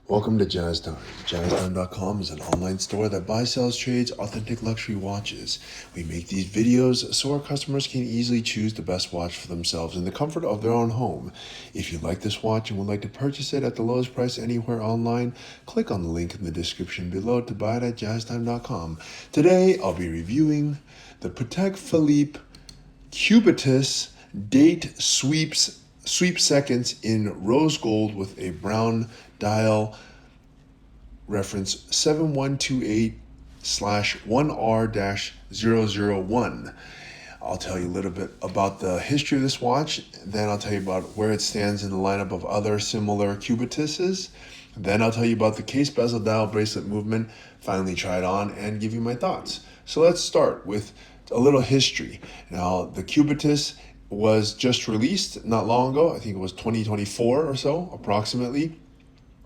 Welcome to Jazz Time. JazzTime.com is an online store that buys, sells, trades authentic luxury watches. We make these videos so our customers can easily choose the best watch for themselves in the comfort of their own home. If you like this watch and would like to purchase it at the lowest price anywhere online, click on the link in the description below to buy it at JazzTime.com. Today, I'll be reviewing the Patek Philippe Cubitus date sweep seconds in rose gold with a brown dial, reference 7128/1R-001. I'll tell you a little bit about the history of this watch, then I'll tell you about where it stands in the lineup of other similar Cubituses. Then I'll tell you about the case bezel dial bracelet movement, finally try it on, and give you my thoughts. So let's start with a little history. Now, the Cubitus was just released not long ago. I think it was 2024 or so, approximately.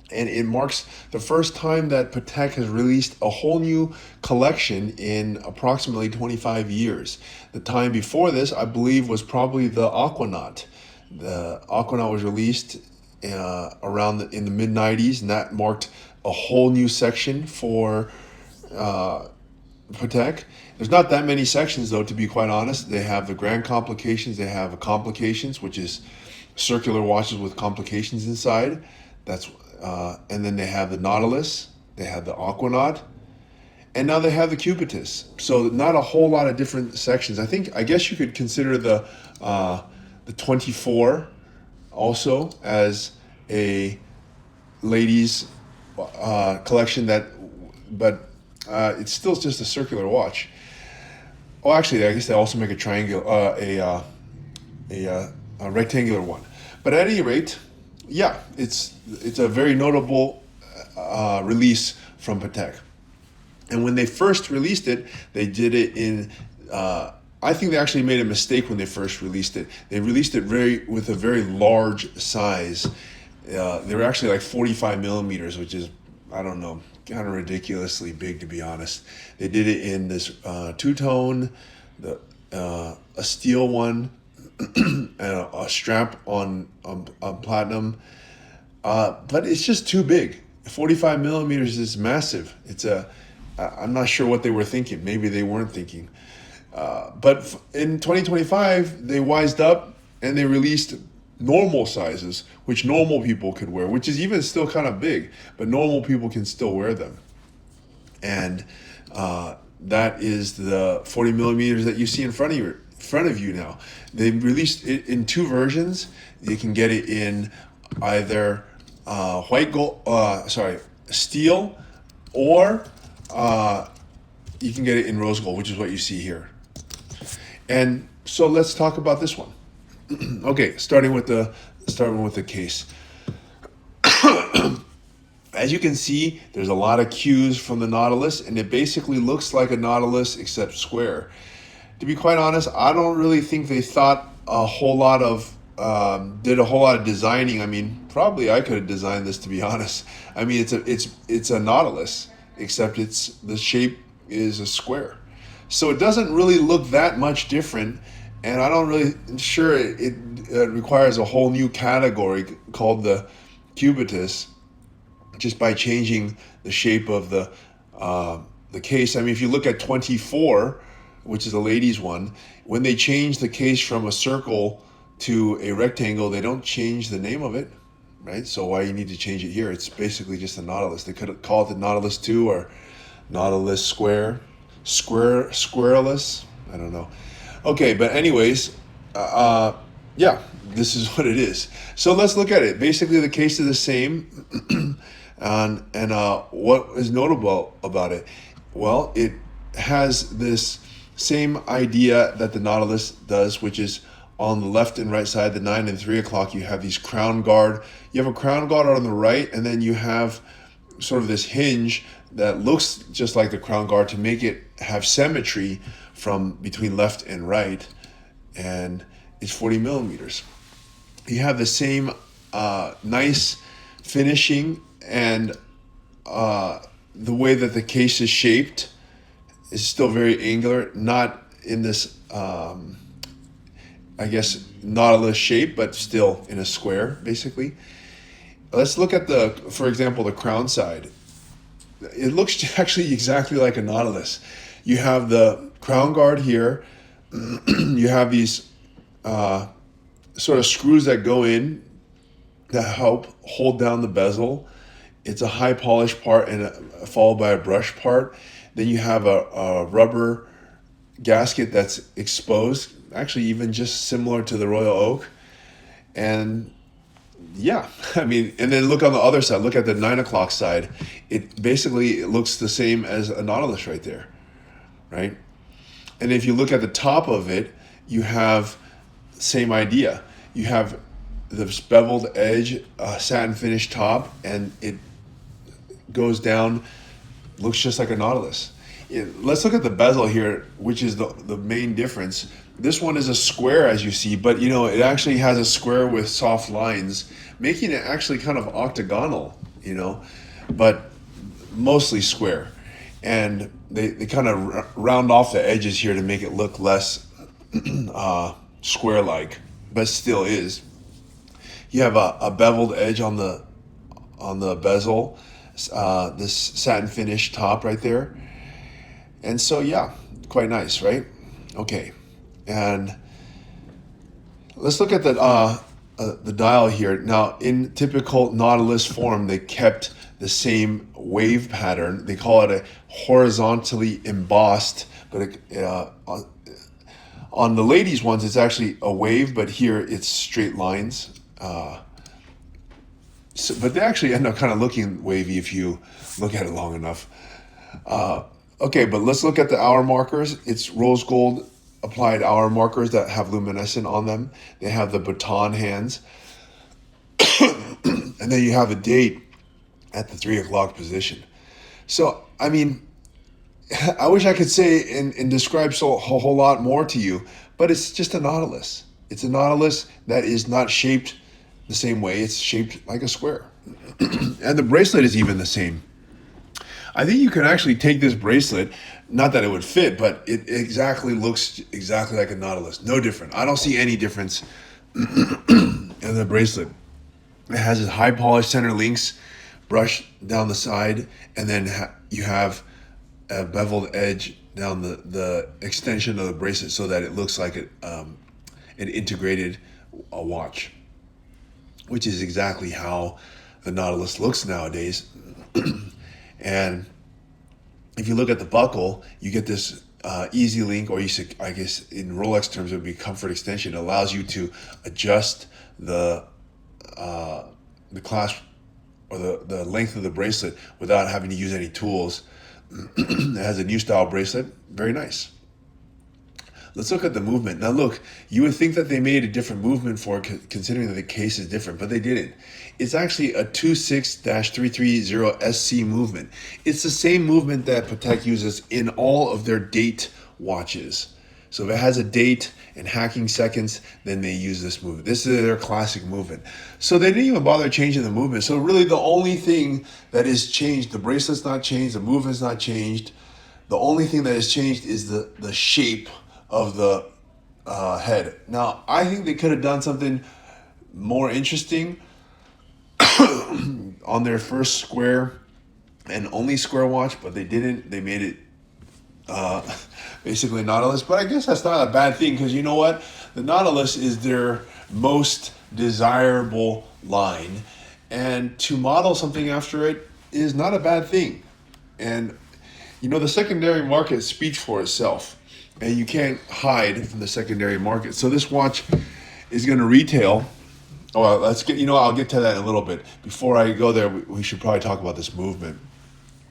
And it marks the first time that Patek has released a whole new collection in approximately 25 years. The time before this, I believe, was probably the Aquanaut. The Aquanaut was released around in the mid-90s, and that marked a whole new section for Patek. There's not that many sections, though, to be quite honest. They have the grand complications. They have complications, which is circular watches with complications inside. And then they have the Nautilus, they have the Aquanaut, and now they have the Cubitus. So not a whole lot of different sections. I guess you could consider the 24 also as a ladies collection but it's still just a circular watch. Oh, actually, I guess they also make a rectangular one. But at any rate, yeah, it's a very notable release from Patek. And when they first released it, they did it in. I think they actually made a mistake when they first released it. They released it with a very large size. They were actually like 45 millimeters, which is, I don't know, kind of ridiculously big, to be honest. They did it in this two-tone, a steel one, and a strap on platinum, but it's just too big. 45 millimeters is massive. I'm not sure what they were thinking. Maybe they weren't thinking. But in 2025, they wised up and they released normal sizes, which normal people could wear, which is even still kind of big, but normal people can still wear them. And that is the 40 millimeters that you see in front of you now. They released it in two versions. You can get it in either steel, or you can get it in rose gold, which is what you see here. And so let's talk about this one. Okay, starting with the case. As you can see, there's a lot of cues from the Nautilus, and it basically looks like a Nautilus except square. To be quite honest, I don't really think they thought did a whole lot of designing. I mean, probably I could have designed this, to be honest. I mean, it's a Nautilus, except the shape is a square. So it doesn't really look that much different, and I don't really sure it requires a whole new category called the Cubitus, just by changing the shape of the case. I mean, if you look at 24, which is a ladies one, when they change the case from a circle to a rectangle, they don't change the name of it, right? So why you need to change it here? It's basically just a Nautilus. They could call it the Nautilus 2 or Nautilus Squareless. I don't know. Okay, but anyways, yeah, this is what it is. So let's look at it. Basically, the case is the same. And what is notable about it? Well, it has this same idea that the Nautilus does, which is on the left and right side, the 9 and 3 o'clock, you have these crown guard. You have a crown guard on the right, and then you have sort of this hinge that looks just like the crown guard to make it have symmetry from between left and right, and it's 40 millimeters. You have the same nice finishing, and the way that the case is shaped is still very angular, not in this I guess Nautilus shape, but still in a square, basically. let's look at for example, the crown side. It looks actually exactly like a Nautilus. You have the crown guard here. You have these sort of screws that go in that help hold down the bezel. It's a high polish part and followed by a brush part. Then you have a rubber gasket that's exposed, actually even just similar to the Royal Oak. And yeah, I mean, and then look on the other side, look at the 9 o'clock side. It looks the same as a Nautilus right there, right? And if you look at the top of it, you have same idea. You have this beveled edge, satin finish top, and it goes down, looks just like a Nautilus. Let's look at the bezel here, which is the main difference. This one is a square, as you see, but you know, it actually has a square with soft lines, making it actually kind of octagonal, you know, but mostly square. And they kind of round off the edges here to make it look less square-like, but still is. You have a beveled edge on the bezel, this satin finish top right there. And so, yeah, quite nice, right? Okay, and let's look at the dial here. Now, in typical Nautilus form, they kept the same wave pattern. They call it a horizontally embossed, but on the ladies' ones, it's actually a wave, but here it's straight lines. But they actually end up kind of looking wavy if you look at it long enough. Okay, but let's look at the hour markers. It's rose gold applied hour markers that have luminescent on them. They have the baton hands. And then you have a date at the 3 o'clock position. So, I mean, I wish I could say and describe a whole lot more to you, but it's just a Nautilus. It's a Nautilus that is not shaped the same way. It's shaped like a square. And the bracelet is even the same. I think you can actually take this bracelet, not that it would fit, but it exactly looks exactly like a Nautilus. No different. I don't see any difference in the bracelet. It has its high polished center links brushed down the side, and then you have a beveled edge down the extension of the bracelet so that it looks like an integrated watch, which is exactly how the Nautilus looks nowadays. And if you look at the buckle, you get this easy link, or I guess in Rolex terms, it would be comfort extension. It allows you to adjust the clasp or the length of the bracelet without having to use any tools. It has a new style bracelet, very nice. Let's look at the movement. Now look, you would think that they made a different movement for it, considering that the case is different, but they didn't. It's actually a 26-330 SC movement. It's the same movement that Patek uses in all of their date watches. So if it has a date and hacking seconds, then they use this movement. This is their classic movement. So they didn't even bother changing the movement. So really the only thing that is changed, the bracelet's not changed, the movement's not changed. The only thing that has changed is the shape of the head. Now, I think they could have done something more interesting on their first square and only square watch, but they didn't. They made it basically Nautilus. But I guess that's not a bad thing, because you know what? The Nautilus is their most desirable line, and to model something after it is not a bad thing. And you know, the secondary market speaks for itself, and you can't hide from the secondary market. So this watch is going to retail. Oh, well, I'll get to that in a little bit. Before I go there, we should probably talk about this movement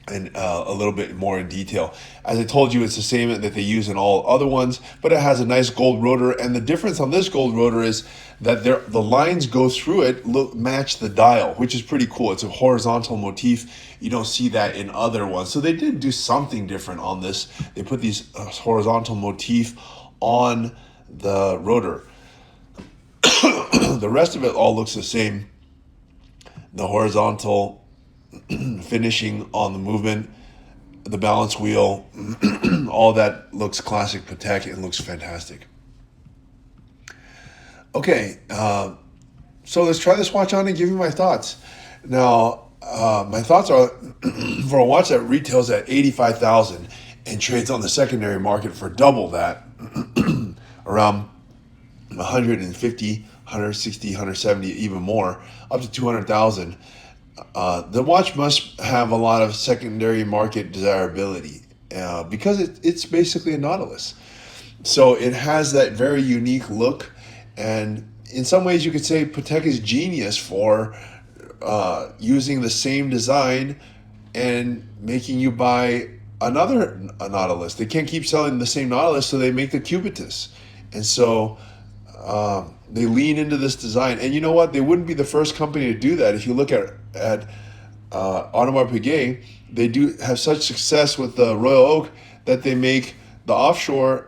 and a little bit more in detail. As I told you, it's the same that they use in all other ones, but it has a nice gold rotor. And the difference on this gold rotor is that the lines go through it, match the dial, which is pretty cool. It's a horizontal motif. You don't see that in other ones. So they did do something different on this. They put these horizontal motif on the rotor. The rest of it all looks the same. The horizontal finishing on the movement, the balance wheel, all that looks classic Patek and looks fantastic. Okay, so let's try this watch on and give you my thoughts. Now, my thoughts are for a watch that retails at 85,000 and trades on the secondary market for double that, around 150, 160, 170, even more, up to 200,000. The watch must have a lot of secondary market desirability because it's basically a Nautilus. So it has that very unique look, and in some ways you could say Patek is genius for using the same design and making you buy a Nautilus. They can't keep selling the same Nautilus, so they make the Cubitus. And so they lean into this design. And you know what? They wouldn't be the first company to do that. If you look at Audemars Piguet, they do have such success with the Royal Oak that they make the offshore,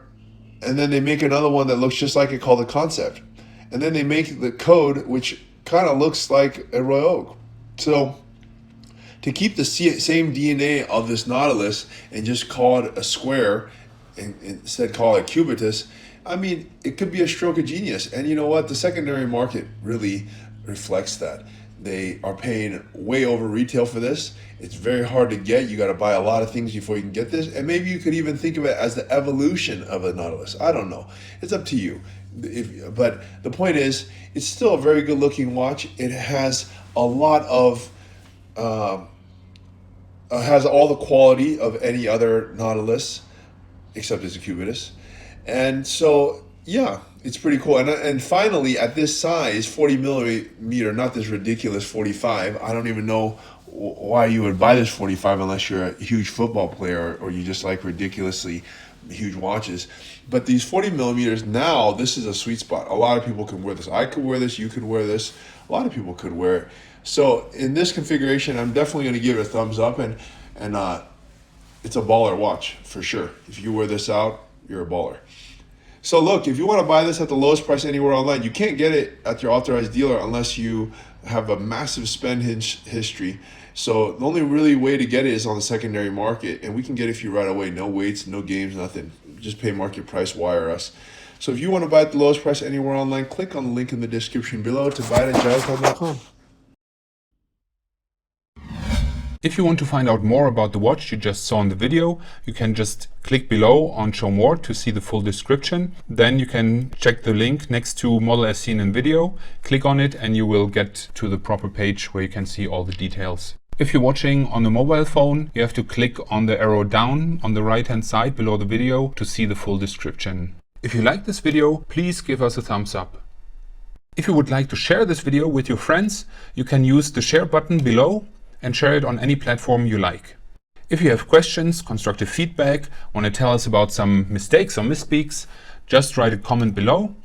and then they make another one that looks just like it called the Concept. And then they make the Code, which kind of looks like a Royal Oak. So to keep the same DNA of this Nautilus and just call it a square and instead call it Cubitus, I mean, it could be a stroke of genius. And you know what? The secondary market really reflects that. They are paying way over retail for this. It's very hard to get. You got to buy a lot of things before you can get this. And maybe you could even think of it as the evolution of a Nautilus. I don't know. It's up to you. But the point is, it's still a very good looking watch. It has a lot of, has all the quality of any other Nautilus, except it's a Cubitus. And so, yeah, it's pretty cool. And finally, at this size, 40 millimeter, not this ridiculous 45. I don't even know why you would buy this 45 unless you're a huge football player or you just like ridiculously huge watches. But these 40 millimeters now, this is a sweet spot. A lot of people can wear this. I could wear this. You could wear this. A lot of people could wear it. So in this configuration, I'm definitely going to give it a thumbs up. And it's a baller watch for sure. If you wear this out, you're a baller. So look, if you want to buy this at the lowest price anywhere online, you can't get it at your authorized dealer unless you have a massive spend history. So the only really way to get it is on the secondary market, and we can get it for you right away. No waits, no games, nothing. Just pay market price, wire us. So if you want to buy at the lowest price anywhere online, click on the link in the description below to buy it at giantcom.com. If you want to find out more about the watch you just saw in the video, you can just click below on Show More to see the full description. Then you can check the link next to Model as seen in video, click on it and you will get to the proper page where you can see all the details. If you're watching on a mobile phone, you have to click on the arrow down on the right hand side below the video to see the full description. If you like this video, please give us a thumbs up. If you would like to share this video with your friends, you can use the share button below and share it on any platform you like. If you have questions, constructive feedback, want to tell us about some mistakes or misspeaks, just write a comment below.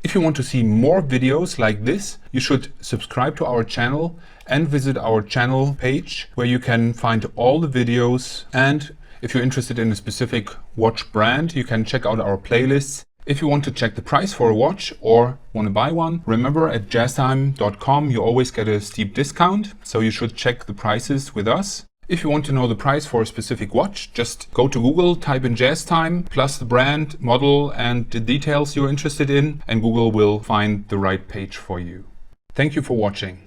If you want to see more videos like this, you should subscribe to our channel and visit our channel page where you can find all the videos. And if you're interested in a specific watch brand, you can check out our playlists. If you want to check the price for a watch or want to buy one, remember at jazztime.com you always get a steep discount, so you should check the prices with us. If you want to know the price for a specific watch, just go to Google, type in JazzTime, plus the brand, model and the details you're interested in, and Google will find the right page for you. Thank you for watching.